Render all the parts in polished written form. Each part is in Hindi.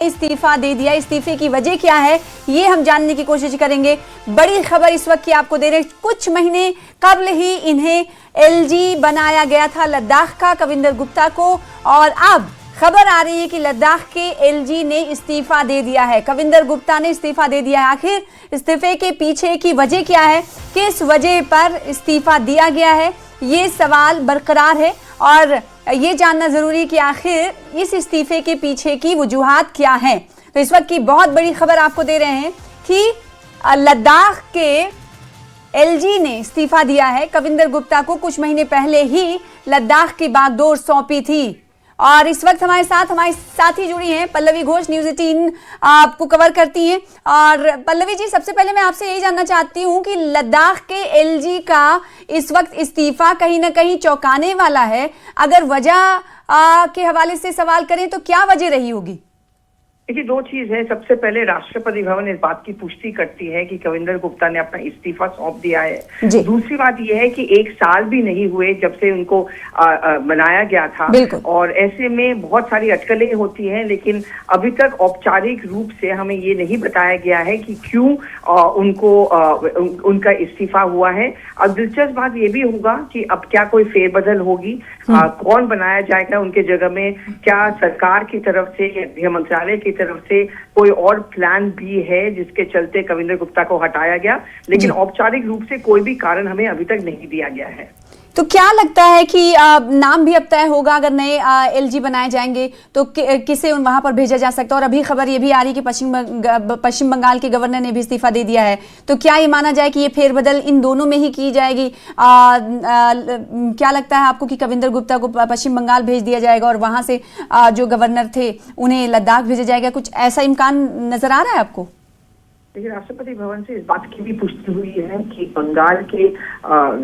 इस्तीफा दे दिया। इस्तीफे की वजह क्या है ये हम जानने की कोशिश करेंगे। बड़ी खबर इस वक्त की आपको दे रहे हैं, कुछ महीने कबल ही इन्हें एलजी बनाया गया था लद्दाख का, कविंदर गुप्ता को, और अब खबर आ रही है कि लद्दाख के एलजी ने इस्तीफा दे दिया है। कविंदर गुप्ता ने इस्तीफा दे दिया है। आखिर इस्तीफे के पीछे की वजह क्या है, किस वजह पर इस्तीफा दिया गया है, ये सवाल बरकरार है और ये जानना जरूरी है कि आखिर इस इस्तीफे के पीछे की वजूहात क्या हैं। तो इस वक्त की बहुत बड़ी खबर आपको दे रहे हैं कि लद्दाख के एलजी ने इस्तीफा दिया है। कविंदर गुप्ता को कुछ महीने पहले ही लद्दाख की बागडोर सौंपी थी। और इस वक्त हमारे साथी जुड़ी हैं पल्लवी घोष, न्यूज़ 18 आपको कवर करती हैं। और पल्लवी जी, सबसे पहले मैं आपसे यही जानना चाहती हूं कि लद्दाख के एलजी का इस वक्त इस्तीफा कहीं ना कहीं चौंकाने वाला है। अगर वजह के हवाले से सवाल करें तो क्या वजह रही होगी? देखिए, दो चीज है। सबसे पहले राष्ट्रपति भवन इस बात की पुष्टि करती है कि कविंदर गुप्ता ने अपना इस्तीफा सौंप दिया है। दूसरी बात यह है कि 1 साल भी नहीं हुए जब से उनको बनाया गया था, और ऐसे में बहुत सारी अटकलें होती हैं, लेकिन अभी तक औपचारिक रूप से हमें ये नहीं बताया गया है कि क्यों उनका इस्तीफा हुआ है। अब दिलचस्प बात ये भी होगा कि अब क्या कोई फेरबदल होगी, कौन बनाया जाएगा उनके जगह में, क्या सरकार की तरफ से या गृह मंत्रालय की तरफ से कोई और प्लान भी है जिसके चलते कविंदर गुप्ता को हटाया गया। लेकिन औपचारिक रूप से कोई भी कारण हमें अभी तक नहीं दिया गया है। तो क्या लगता है कि नाम भी अब तय होगा, अगर नए एलजी बनाए जाएंगे तो किसे वहां पर भेजा जा सकता है? और अभी खबर ये भी आ रही है कि पश्चिम बंगाल के गवर्नर ने भी इस्तीफा दे दिया है। तो क्या ये माना जाए कि ये फेरबदल इन दोनों में ही की जाएगी? क्या लगता है आपको कि कविंदर गुप्ता को पश्चिम बंगाल भेज दिया जाएगा और वहां से जो गवर्नर थे उन्हें लद्दाख भेजा जाएगा? कुछ ऐसा इम्कान नजर आ रहा है आपको? देखिए, राष्ट्रपति भवन से इस बात की भी पुष्टि हुई है कि बंगाल के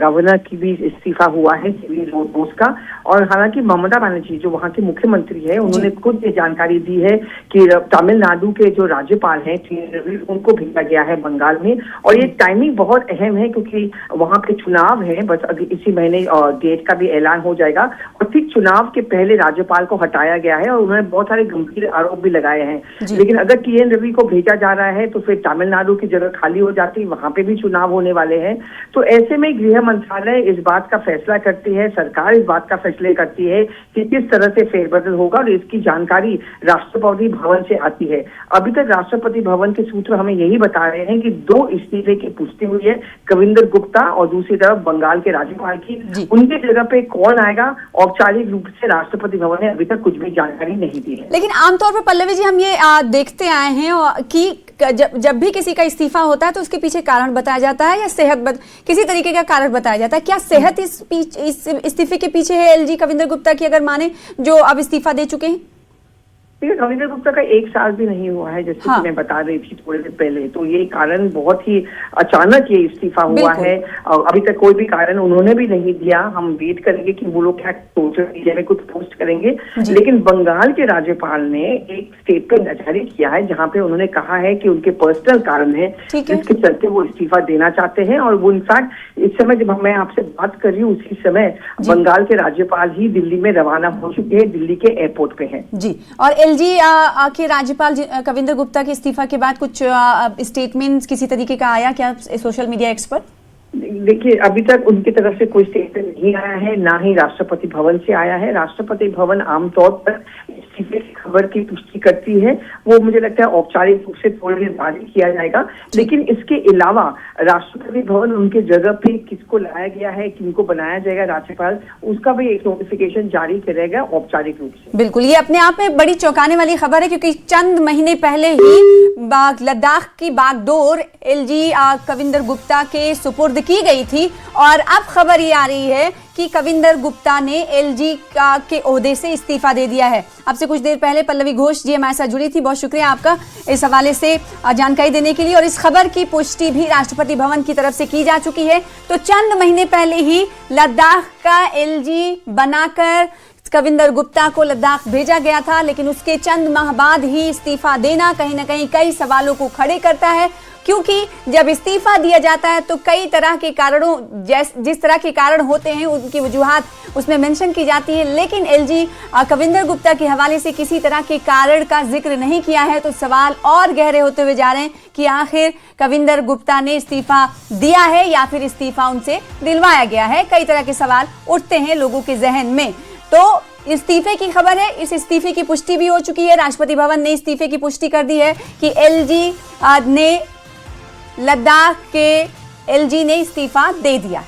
गवर्नर की भी इस्तीफा हुआ है, सिविल बोस का। और हालांकि ममता बनर्जी जो वहां के मुख्यमंत्री है, उन्होंने खुद ये जानकारी दी है कि तमिलनाडु के जो राज्यपाल हैं उनको भेजा गया है बंगाल में। और ये टाइमिंग बहुत अहम है क्योंकि वहां पे चुनाव है, बस इसी महीने डेट का भी ऐलान हो जाएगा। और फिर चुनाव के पहले राज्यपाल को हटाया गया है और उन्होंने बहुत सारे गंभीर आरोप भी लगाए हैं। लेकिन अगर टीएन रवि को भेजा जा रहा है तो फिर तमिलनाडु की जगह खाली हो जाती, वहां पे भी चुनाव होने वाले हैं। तो ऐसे में गृह मंत्रालय इस बात का फैसला करती है, सरकार इस बात का फैसला करती है कि किस तरह से फेरबदल होगा, और इसकी जानकारी राष्ट्रपति भवन से आती है। अभी तक राष्ट्रपति भवन के सूत्र हमें यही बता रहे हैं कि 2 इस्तीफे की पुष्टि हुई है, कविंदर गुप्ता और दूसरी तरफ बंगाल के राज्यपाल की। उनके जगह पे कौन आएगा, औपचारिक रूप से राष्ट्रपति भवन ने अभी तक कुछ भी जानकारी नहीं दी है। लेकिन आमतौर पर पल्लवी जी हम ये देखते आए हैं कि जब भी किसी का इस्तीफा होता है तो उसके पीछे कारण बताया जाता है या किसी तरीके का कारण बताया जाता है। क्या सेहत इस इस्तीफे के पीछे है एलजी कविंदर गुप्ता की, अगर माने जो अब इस्तीफा दे चुके हैं? कविंदर गुप्ता का 1 साल भी नहीं हुआ है, जैसे कि मैं बता रही थी थोड़ी देर पहले। तो ये कारण बहुत ही अचानक ये इस्तीफा हुआ है। अभी तक कोई भी कारण उन्होंने भी नहीं दिया। हम वेट करेंगे कि वो लोग क्या सोशल मीडिया में कुछ पोस्ट करेंगे। लेकिन बंगाल के राज्यपाल ने एक स्टेटमेंट जारी किया है जहाँ पे उन्होंने कहा है कि उनके पर्सनल कारण है जिसके चलते वो इस्तीफा देना चाहते हैं। और वो इनफैक्ट इस समय जब मैं आपसे बात कर रही हूँ उसी समय बंगाल के राज्यपाल ही दिल्ली में रवाना हो चुके हैं, दिल्ली के एयरपोर्ट पे हैं। जी, और एलजी के राज्यपाल कविंदर गुप्ता के इस्तीफा के बाद कुछ स्टेटमेंट किसी तरीके का आया क्या सोशल मीडिया एक्स पर? देखिए, अभी तक उनकी तरफ से कोई स्टेटमेंट नहीं आया है, ना ही राष्ट्रपति भवन से आया है। राष्ट्रपति भवन आमतौर पर इस्तीफे की खबर की पुष्टि करती है, वो मुझे लगता है औपचारिक रूप से थोड़ी देर बाद किया जाएगा। लेकिन इसके अलावा राष्ट्रपति भवन उनके जगह पे किसको लाया गया है, किनको बनाया जाएगा राज्यपाल, उसका भी एक नोटिफिकेशन जारी करेगा औपचारिक रूप से। बिल्कुल, ये अपने आप में बड़ी चौंकाने वाली खबर है क्योंकि चंद महीने पहले ही लद्दाख की बागडोर एलजी कविंदर गुप्ता के सुपुर्द की गई थी। और अब खबर ये आ रही है कि कविंदर गुप्ता ने एलजी के ओहदे से इस्तीफा दे दिया है। अब से कुछ देर पहले पल्लवी घोष जी हमारे साथ जुड़ी थी, बहुत शुक्रिया आपका इस हवाले से जानकारी देने के लिए। और इस खबर की पुष्टि भी राष्ट्रपति भवन की तरफ से की जा चुकी है। तो चंद महीने पहले ही लद्दाख का एलजी बनाकर कविंदर गुप्ता को लद्दाख भेजा गया था, लेकिन उसके चंद माह बाद ही इस्तीफा देना कहीं ना कहीं कई सवालों को खड़े करता है। क्योंकि जब इस्तीफा दिया जाता है तो कई तरह के कारणों जिस तरह के कारण होते हैं उनकी वजूहात उसमें मेंशन की जाती है, लेकिन एलजी कविंदर गुप्ता के हवाले से किसी तरह के कारण का जिक्र नहीं किया है। तो सवाल और गहरे होते हुए जा रहे हैं कि आखिर कविंदर गुप्ता ने इस्तीफा दिया है या फिर इस्तीफा उनसे दिलवाया गया है। कई तरह के सवाल उठते हैं लोगों के जहन में। तो इस्तीफे की खबर है, इस इस्तीफे की पुष्टि भी हो चुकी है। राष्ट्रपति भवन ने इस्तीफे की पुष्टि कर दी है कि एलजी ने इस्तीफा दे दिया।